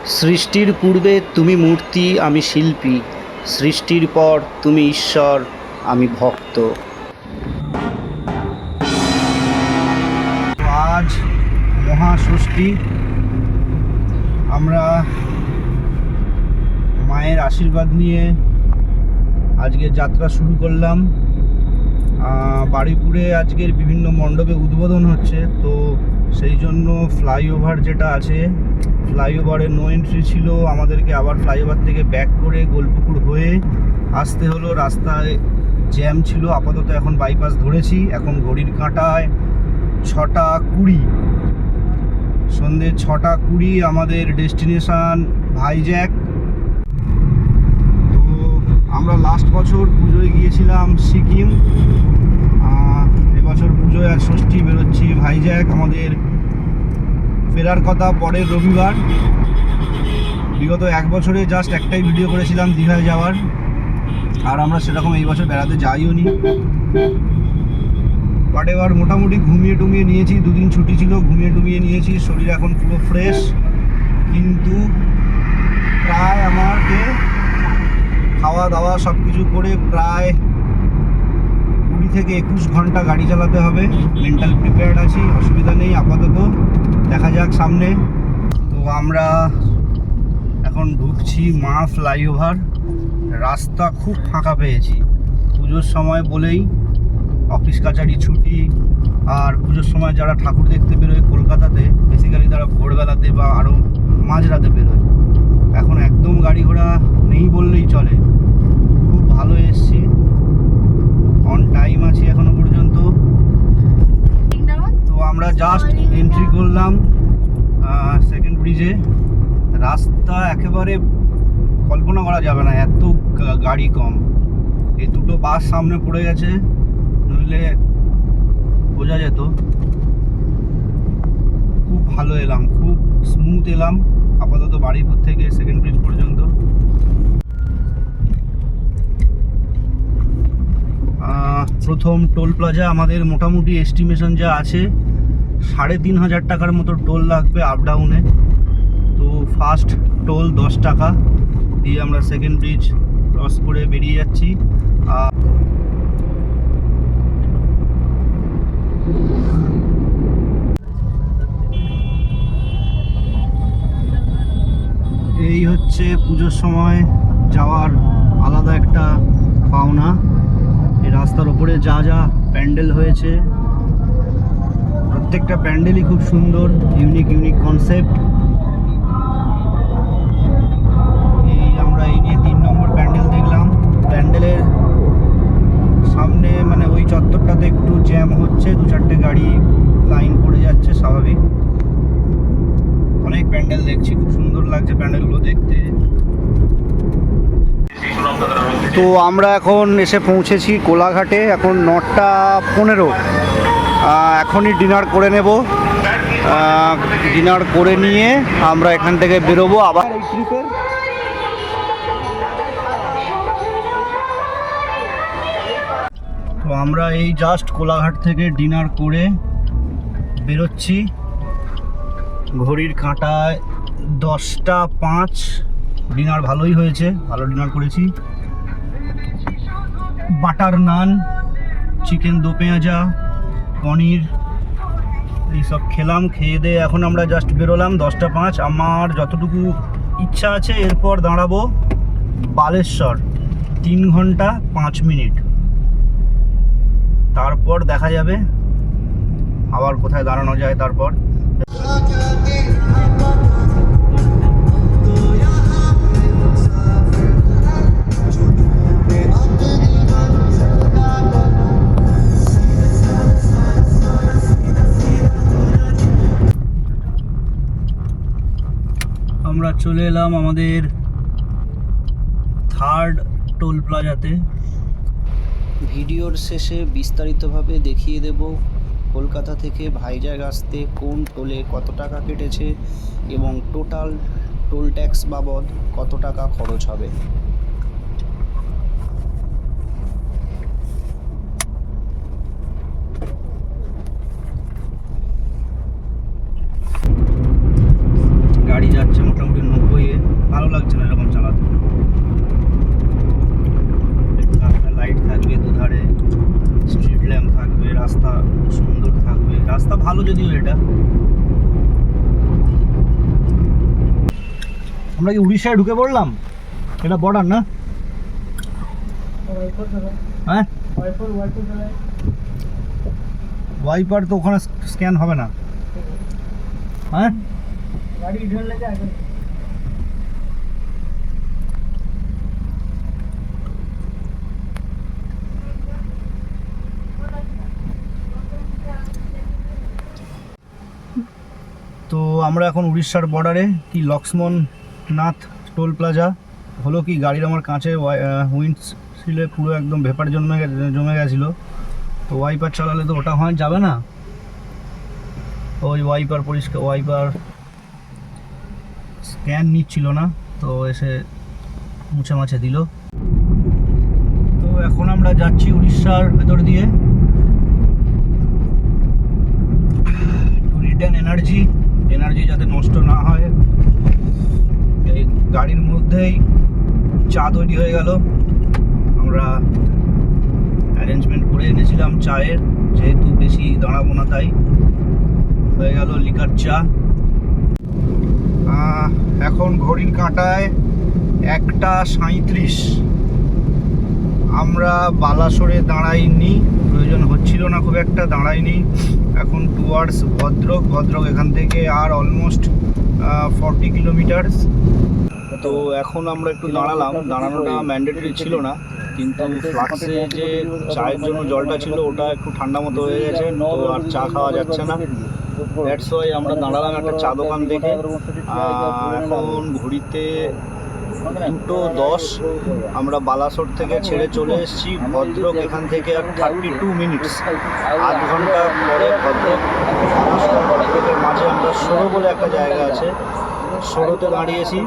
সৃষ্টির পূর্বে তুমি মূর্তি, আমি শিল্পী। সৃষ্টির পর তুমি ঈশ্বর, আমি ভক্ত। আজ মহাষষ্ঠী, আমরা মায়ের আশীর্বাদ নিয়ে আজকে যাত্রা শুরু করলাম। বারুইপুরে আজকের বিভিন্ন মণ্ডপে উদ্বোধন হচ্ছে, তো সেই জন্য ফ্লাইওভার যেটা আছে, ফ্লাইওভারে নো এন্ট্রি ছিল, আমাদেরকে আবার ফ্লাইওভার থেকে ব্যাক করে গোলপুকুর হয়ে আসতে হলো। রাস্তায় জ্যাম ছিল, আপাতত এখন বাইপাস ধরেছি। এখন ঘড়ির কাঁটায় 6:20, সন্ধ্যে 6:20। আমাদের ডেস্টিনেশন ভাইজ্যাক। তো আমরা লাস্ট বছর পুজোয় গিয়েছিলাম সিকিম, এবছর পুজোয় আর ষষ্ঠী বেরোচ্ছি ভাইজ্যাক। আমাদের ফেরার কথা পরের রবিবার। বিগত 1 বছরে জাস্ট একটাই ভিডিও করেছিলাম দীঘায় যাওয়ার, আর আমরা সেরকম এই বছর বেড়াতে যাইও নি। বাট এবার মোটামুটি ঘুমিয়ে টুমিয়ে নিয়েছি, 2 দিন ছুটি ছিল, ঘুমিয়ে টুমিয়ে নিয়েছি, শরীর এখন পুরো ফ্রেশ। কিন্তু প্রায় আমাকে খাওয়া দাওয়া সব কিছু করে প্রায় 20 থেকে 21 ঘন্টা গাড়ি চালাতে হবে। মেন্টাল প্রিপেয়ার্ড আছি, অসুবিধা নেই আপাতত, দেখা যাক সামনে। তো আমরা এখন ঢুকছি মা ফ্লাইওভার। রাস্তা খুব ফাঁকা পেয়েছি, পুজোর সময় বলেই অফিস কাছারি ছুটি। আর পুজোর সময় যারা ঠাকুর দেখতে বেরোয় কলকাতাতে, বেসিক্যালি তারা ভোরবেলাতে বা আরও মাঝরাতে বেরোয়। এখন একদম গাড়ি ঘোড়া নেই বললেই চলে, খুব ভালো এসছি, অন টাইম আছি এখনো পর্যন্ত। তো আমরা জাস্ট এন্ট্রি করলাম সেকেন্ড ব্রিজে। রাস্তা একেবারে কল্পনা করা যাবে না, এত গাড়ি কম। এই 2টো বাস সামনে পড়ে গেছে, নইলে বোঝা যেত। খুব ভালো এলাম, খুব স্মুথ এলাম আপাতত বারুইপুর থেকে সেকেন্ড ব্রিজ পর্যন্ত। প্রথম টোল প্লাজা আমাদের মোটামুটি এস্টিমেশন যা আছে 3,500 টাকার মতো টোল লাগবে আপ ডাউনে। তো ফার্স্ট টোল 10 টাকা দিয়ে আমরা সেকেন্ড ব্রিজ ক্রস করে বেরিয়ে যাচ্ছি। এই হচ্ছে পুজোর সময় যাওয়ার আলাদা একটা পাওনা। এই রাস্তার ওপরে যা যা প্যান্ডেল হয়েছে, প্রত্যেকটা প্যান্ডেলই খুব সুন্দর, ইউনিক কনসেপ্ট। আমরা এই নিয়ে 3 নম্বর প্যান্ডেল দেখলাম। প্যান্ডেলের সামনে মানে ওই চত্বরটাতে একটু জ্যাম হচ্ছে, 2-4টে গাড়ি লাইন পড়ে যাচ্ছে, স্বাভাবিক। অনেক প্যান্ডেল দেখছি, খুব সুন্দর লাগছে প্যান্ডেলগুলো দেখতে। তো আমরা এখন এসে পৌঁছেছি কোলাঘাটে, এখন 9:15। এখনই ডিনার করে নেব, ডিনার করে নিয়ে আমরা এখান থেকে বেরোবো আবার এই ট্রিপের। তো আমরা এই জাস্ট কোলাঘাট থেকে ডিনার করে বেরোচ্ছি। ঘড়ির কাঁটায় 10:05। ডিনার ভালোই হয়েছে, ভালো ডিনার করেছি। বাটার নান, চিকেন দো পেঁয়াজা, পনির, এইসব খেলাম। খেয়ে দিয়ে এখন আমরা জাস্ট বেরোলাম 10:05। আমার যতটুকু ইচ্ছা আছে এরপর দাঁড়াবো বালেশ্বর, 3 ঘন্টা 5 মিনিট। তারপর দেখা যাবে আবার কোথায় দাঁড়ানো যায়। তারপর আমরা চলে এলাম আমাদের 3rd টোল প্লাজাতে। ভিডিওর শেষে বিস্তারিতভাবে দেখিয়ে দেব কলকাতা থেকে ভাইজ্যাক আসতে কোন টোলে কত টাকা কেটেছে এবং টোটাল টোল ট্যাক্স বাবদ কত টাকা খরচ হবে। গাড়ি যাচ্ছে মোটামুটি 90 আমরা কি উড়িষ্যায় ঢুকে পড়লাম? এটা বর্ডার না? হ্যাঁ, ওয়াইপার তো ওখানে স্ক্যান হবে না। হ্যাঁ, তো আমরা এখন উড়িষ্যার বর্ডারে। কি লক্ষ্মণ নাথ টোল প্লাজা হলো কি, গাড়ির আমার কাঁচে উইন্ডশিলে পুরো একদম ভেপার জমে গেছিলো। তো ওয়াইপার চালালে তো ওটা হয় যাবে না, ওই ওয়াইপার স্ক্যান নিচ্ছিল না, তো এসে মুছে মাছে দিল। তো এখন আমরা যাচ্ছি উড়িষ্যার ভেতর দিয়ে টু রিটার্ন এনার্জি যাতে নষ্ট না হয়। এই গাড়ির মধ্যেই চা তৈরি হয়ে গেল, আমরা অ্যারেঞ্জমেন্ট করে এনেছিলাম চায়ের, যেহেতু বেশি দাঁড়াবো না তাই হয়ে গেল লিকার চা। এখন ঘড়ির কাঁটায় 1:37। আমরা বালাসোরে দাঁড়াইনি, প্রয়োজন হচ্ছিল না খুব একটা, দাঁড়াইনি। এখন টুয়ার্ডস ভদ্রক এখান থেকে আর অলমোস্ট 40 কিলোমিটার। তো এখন আমরা একটু দাঁড়ানোটা ম্যান্ডেটরি ছিল না, কিন্তু ফ্লাক্সে যে চায়ের জন্য জলটা ছিল ওটা একটু ঠান্ডা মতো হয়ে গেছে, তো আর চা খাওয়া যাচ্ছে না। দ্যাটস ওয়াই আমরা দাঁড়ালাম একটা চা দোকান দেখে। এখন ঘড়িতে 2:10। আমরা বালাসোর থেকে ছেড়ে চলে এসেছি ভদ্রক, এখান থেকে আর 32 মিনিটস, আধ ঘন্টা পরে ভদ্রক। ভদ্রকের মাঝে আমরা সরো বলে একটা জায়গা আছে, সরোতে দাঁড়িয়েছি।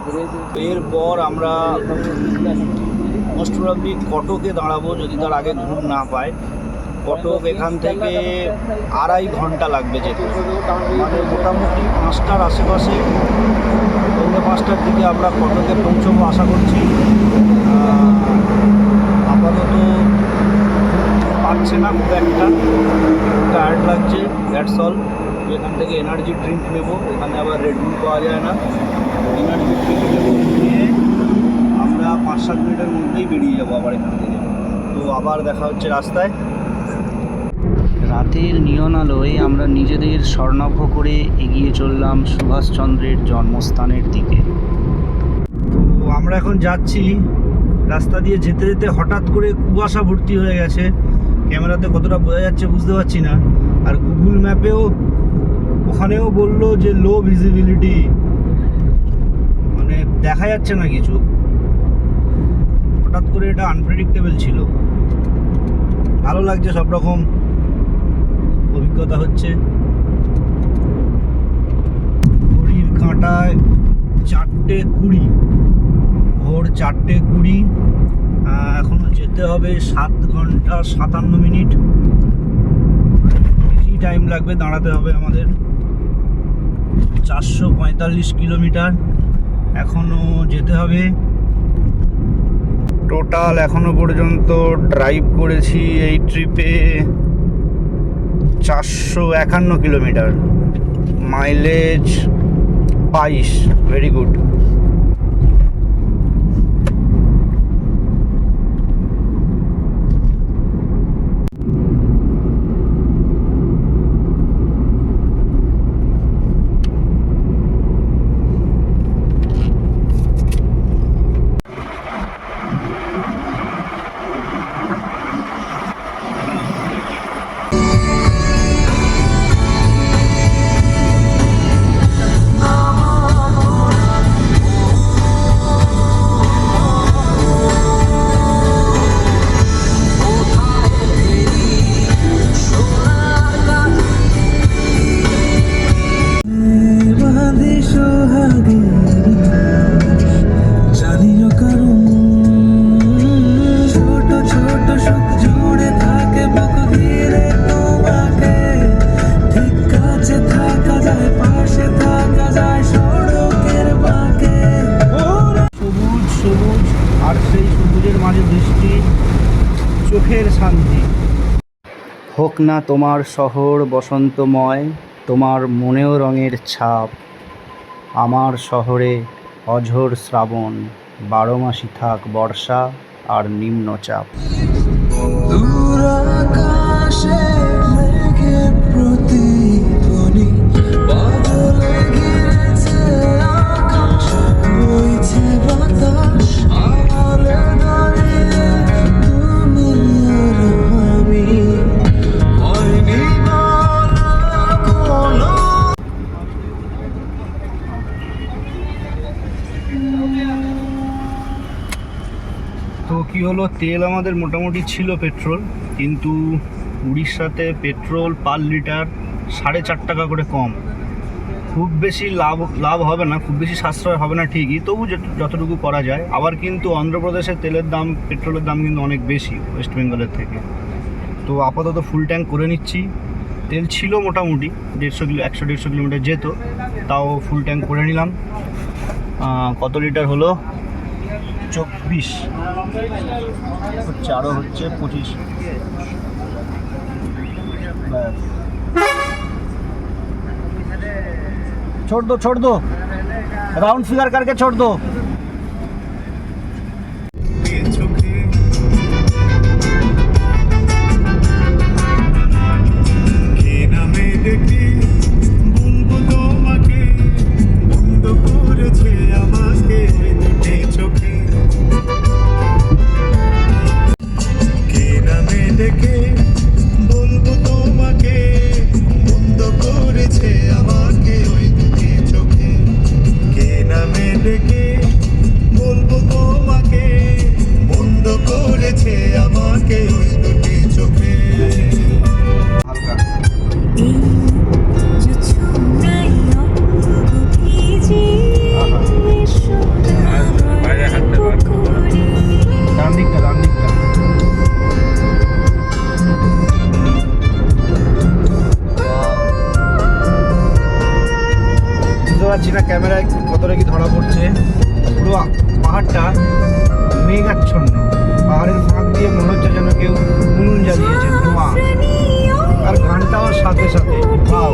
এরপর আমরা মোস্ট প্রবাবলি কটকে দাঁড়াবো যদি তার আগে ঘুম না পায়। কটক এখান থেকে 2.5 ঘন্টা লাগবে যেতে, মানে মোটামুটি 5টার আশেপাশে, 5:30টার দিকে আমরা কটকে পৌঁছবো আশা করছি। আপাতত পাচ্ছে না খুব একটা, টায়ার্ড লাগছে, দ্যাটস অল। এখান থেকে এনার্জি ড্রিঙ্ক নেবো, এখানে আবার রেড বুল পাওয়া যায় না। এনার্জি ড্রিঙ্ক নেবো, নিয়ে আমরা 5-7 মিনিটের মধ্যেই বেরিয়ে যাবো আবার এখান থেকে। তো আবার দেখা হচ্ছে রাস্তায়। রাতের নিয়ন আলোয় আমরা নিজেদের স্বর্ণাভ করে এগিয়ে চললাম সুভাষচন্দ্রের জন্মস্থানের দিকে। তো আমরা এখন যাচ্ছি, রাস্তা দিয়ে যেতে যেতে হঠাৎ করে কুয়াশা ভর্তি হয়ে গেছে। ক্যামেরাতে কতটা বোঝা যাচ্ছে বুঝতে পারছি না, আর গুগল ম্যাপেও ওখানেও বললো যে লো ভিজিবিলিটি, মানে দেখা যাচ্ছে না কিছু। হঠাৎ করে এটা আনপ্রেডিক্টেবল ছিল। ভালো লাগছে, সব রকম অভিজ্ঞতা হচ্ছে। ঘড়ির কাঁটায় 4:20, ভোর 4:20। এখনো যেতে হবে 7 ঘন্টা 57 মিনিট। বেশি টাইম লাগবে, দাঁড়াতে হবে আমাদের। 445 কিলোমিটার এখনো যেতে হবে। টোটাল এখনো পর্যন্ত ড্রাইভ করেছি এই ট্রিপে 451 কিলোমিটার, মাইলেজ 22, ভেরি গুড। চোখের শান্তি। হোক না তোমার শহর বসন্তময়, তোমার মনেও রঙের ছাপ। আমার শহরে অঝোর শ্রাবণ, 12 মাসই থাক বর্ষা আর নিম্নচাপ। দূর আকাশে মেঘের প্রতিধ্বনি, বাদলে ঘিরেছে আকাশ, বইছে বাতাস, আড়ালে দাঁড়িয়ে তুমি আর আমি, হয়নি বলা কোনো। তো কি হলো, তেল আমাদের মোটামুটি ছিল পেট্রোল, কিন্তু উড়িষ্যাতে পেট্রোল পার লিটার 4.5 টাকা করে কম। খুব বেশি লাভ হবে না, খুব বেশি সাশ্রয় হবে না ঠিকই, তবু যতটুকু করা যায়। আবার কিন্তু অন্ধ্রপ্রদেশের তেলের দাম, পেট্রোলের দাম কিন্তু অনেক বেশি ওয়েস্ট বেঙ্গলের থেকে। তো আপাতত ফুল ট্যাঙ্ক করে নিচ্ছি। তেল ছিল মোটামুটি 100-150 কিলোমিটার যেত, তাও ফুল ট্যাঙ্ক করে নিলাম। কত লিটার হলো? 24 হচ্ছে, আরও হচ্ছে 25। छोड़ दो राउंड फिगर करके छोड़ दो। ক্যামেরায় কতটা কি ধরা পড়ছে, পুরো পাহাড়টা মেঘাচ্ছন্ন। পাহাড়ের ফাঁক দিয়ে মনে হচ্ছে যেন কেউ উনুন জ্বালিয়েছে, ধোঁয়া, আর গানটাও সাথে সাথে। ভাও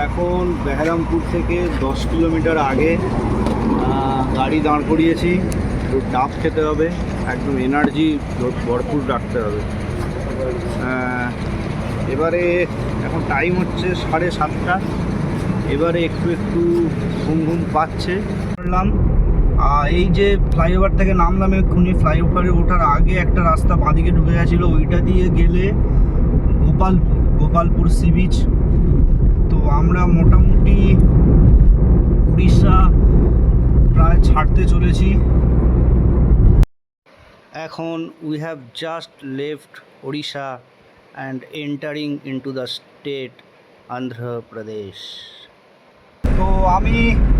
এখন বেহারামপুর থেকে 10 কিলোমিটার আগে গাড়ি দাঁড় করিয়েছি। তো ডাব খেতে হবে, একদম এনার্জি ভরপুর রাখতে হবে। এবারে এখন টাইম হচ্ছে 7:30। এবারে একটু একটু ঘুম পাচ্ছে। বললাম এই যে ফ্লাইওভার থেকে নামলাম এক্ষুনি, ফ্লাইওভারে ওঠার আগে একটা রাস্তা বাঁদিকে ঢুকে গেছিলো, ওইটা দিয়ে গেলে গোপালপুর সি বিচ। তো আমরা মোটামুটি উড়িষ্যা প্রায় ছাড়তে চলেছি। এখন we have just left Odisha and entering into the state Andhra Pradesh. তো আমি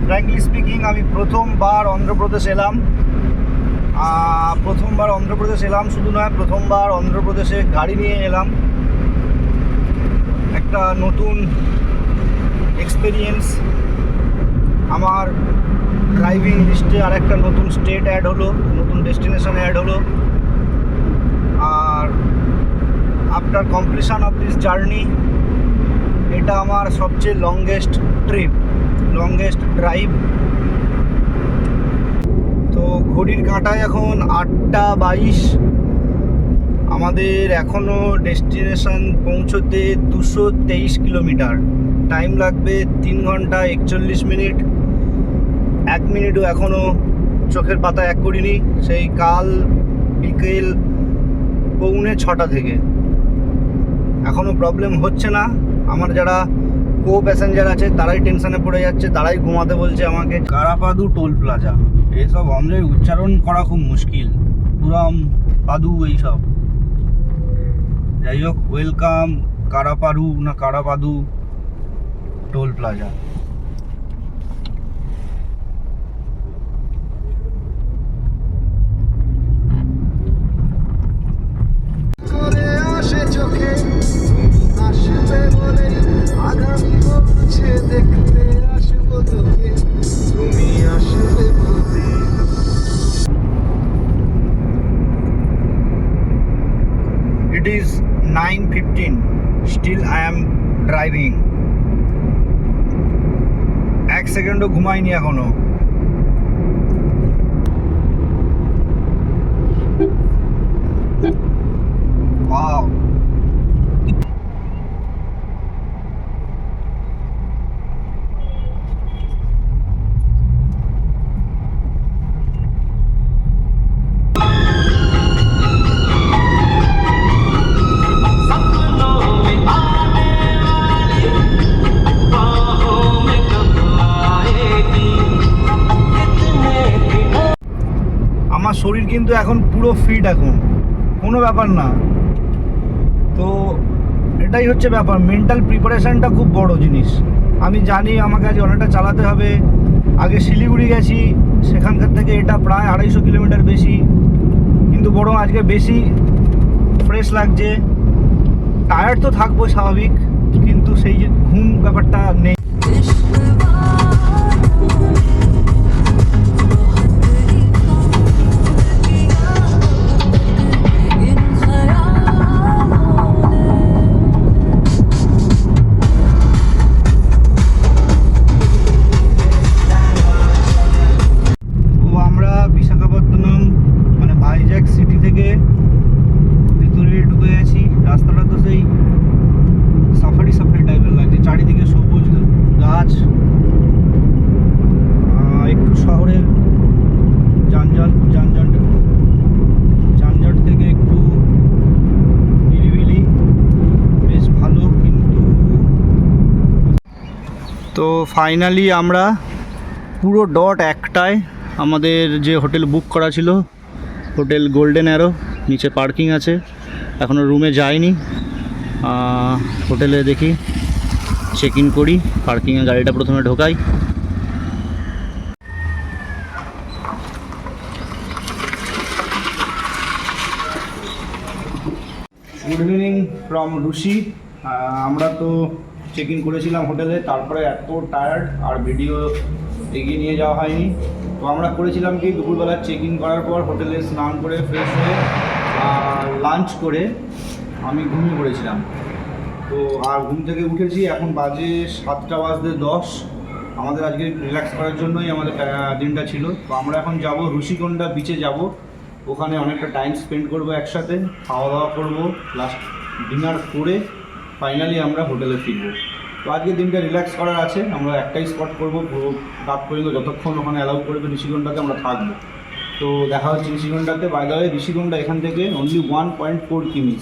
ফ্র্যাঙ্কলি স্পিকিং আমি প্রথমবার অন্ধ্রপ্রদেশ এলাম। শুধু নয়, প্রথমবার অন্ধ্রপ্রদেশে গাড়ি নিয়ে এলাম। একটা নতুন এক্সপিরিয়েন্স। আমার ড্রাইভিং লিস্টে আর একটা নতুন স্টেট অ্যাড হলো, নতুন ডেস্টিনেশন অ্যাড হলো। আর after completion of this journey, এটা আমার সবচেয়ে লংগেস্ট ড্রাইভ। তো ঘড়ির কাঁটায় এখন 8:22। আমাদের এখনও ডেস্টিনেশন পৌঁছতে 223 কিলোমিটার। টাইম লাগবে 3 ঘন্টা 41 মিনিট। 1 মিনিটও এখনও চোখের পাতা এক করিনি, সেই কাল বিকেল 5:45 থেকে। এখনও প্রবলেম হচ্ছে না। আমার যারা কো প্যাসেঞ্জার আছে তারাই টেনশনে পড়ে যাচ্ছে, তারাই ঘুমাতে বলছে আমাকে। কারাপাদু টোল প্লাজা, এইসব অন্ধ্রের উচ্চারণ করা খুব মুশকিল। পুরাম পাদু এইসব। যাই হোক, welcome Karapadu toll plaza. 11:15 still I am driving. এক সেকেন্ডও ঘুমাইনি এখনো। ওয়াও, আমার শরীর কিন্তু এখন পুরো ফিট, এখন কোনো ব্যাপার না। তো এটাই হচ্ছে ব্যাপার, মেন্টাল প্রিপারেশানটা খুব বড় জিনিস। আমি জানি আমাকে আজ অনেকটা চালাতে হবে। আগে শিলিগুড়ি গেছি, সেখানকার থেকে এটা প্রায় 250 কিলোমিটার বেশি, কিন্তু বরং আজকে বেশি ফ্রেশ লাগছে। টায়ার্ড তো থাকবো স্বাভাবিক, কিন্তু সেই যে ঘুম ব্যাপারটা নেই। আমরা বিশাখাপত্তনম মানে ভাইজ্যাক সিটি থেকে ভিতরে ঢুকে গেছি। রাস্তাটা তো সেই সাফারি সাফারি টাইপের লাগছে, চারিদিকে সবুজ গাছ, একটু শহরের যানজট থেকে একটু নিরিবিলি, বেশ ভালো। কিন্তু তো ফাইনালি আমরা পুরো ডট একটায় আমাদের যে হোটেল বুক করা ছিল, হোটেল গোল্ডেন অ্যারো, নিচে পার্কিং আছে। এখনও রুমে যাইনি, হোটেলে দেখি চেক ইন করি, পার্কিংয়ে গাড়িটা প্রথমে ঢোকাই। Good evening from Rushi. আমরা তো চেক ইন করেছিলাম হোটেলে, তারপরে এত টায়ার্ড আর ভিডিও এগিয়ে নিয়ে যাওয়া হয়নি। তো আমরা করেছিলাম কি, দুপুরবেলা চেক ইন করার পর হোটেলে স্নান করে ফ্রেশ হয়ে লাঞ্চ করে আমি ঘুমিয়ে পড়েছিলাম। তো আর ঘুম থেকে উঠেছি, এখন বাজে 7:10। আমাদের আজকে রিল্যাক্স করার জন্যই আমাদের দিনটা ছিল। তো আমরা এখন যাব ঋষিকোণা বিচে যাব, ওখানে অনেকটা টাইম স্পেন্ড করব একসাথে, খাওয়া দাওয়া করবো, লাস্ট ডিনার করে ফাইনালি আমরা হোটেলে ফিরবো। তো আজকে দিনটা রিল্যাক্স করার আছে, আমরা একটাই স্পট করবো পুরো রাত পর্যন্ত, যতক্ষণ ওখানে অ্যালাউ করবে ঋষিকোণাতে আমরা থাকবো। তো দেখা হচ্ছে ঋষিকোণাতে। বাই দ্য ওয়ে, ঋষিকোণা এখান থেকে অনলি 1.4 কিমি।